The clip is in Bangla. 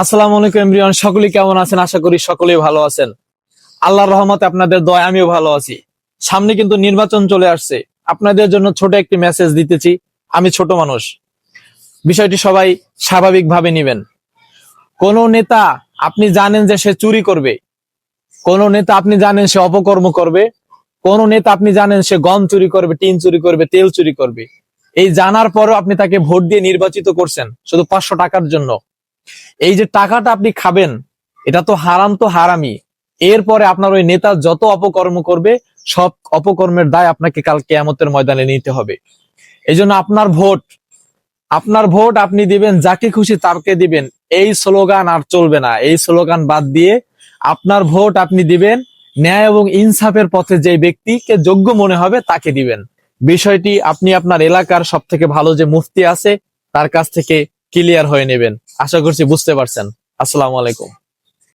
আসসালামু আলাইকুম এভরিওয়ান, সকলেই কেমন আছেন? আশা করি সকলেই ভালো আছেন। আল্লাহর রহমতে আপনাদের দয়া আমিও ভালো আছি। সামনে কিন্তু নির্বাচন চলে আসছে। আপনাদের জন্য ছোট একটি মেসেজ দিতেছি। আমি ছোট মানুষ, বিষয়টি সবাই স্বাভাবিকভাবে নেবেন। কোন নেতা আপনি জানেন যে সে চুরি করবে, কোন নেতা আপনি জানেন সে অপকর্ম করবে, কোন নেতা আপনি জানেন সে গম চুরি করবে, টিন চুরি করবে, তেল চুরি করবে, এই জানার পরও আপনি তাকে ভোট দিয়ে নির্বাচিত করছেন শুধু 500 টাকার জন্য। এই যে টাকাটা আপনি খাবেন, এটা তো হারাম, তো হারামি। এরপরে আপনার ওই নেতা যত অপকর্ম করবে, সব অপকর্মের দায় আপনাকে কাল কিয়ামতের ময়দানে নিতে হবে। এই জন্য আপনার ভোট আপনি দিবেন যাকে খুশি তাকে দিবেন, এই স্লোগান আর চলবে না। এই স্লোগান বাদ দিয়ে আপনার ভোট আপনি দিবেন ন্যায় এবং ইনসাফের পথে, যে ব্যক্তিকে যোগ্য মনে হবে তাকে দিবেন। বিষয়টি আপনি আপনার এলাকার সব থেকে ভালো যে মুফতি আছে তার কাছ থেকে ক্লিয়ার হয়ে নেবেন। আশা করছি বুঝতে পারছেন। আসসালামু আলাইকুম।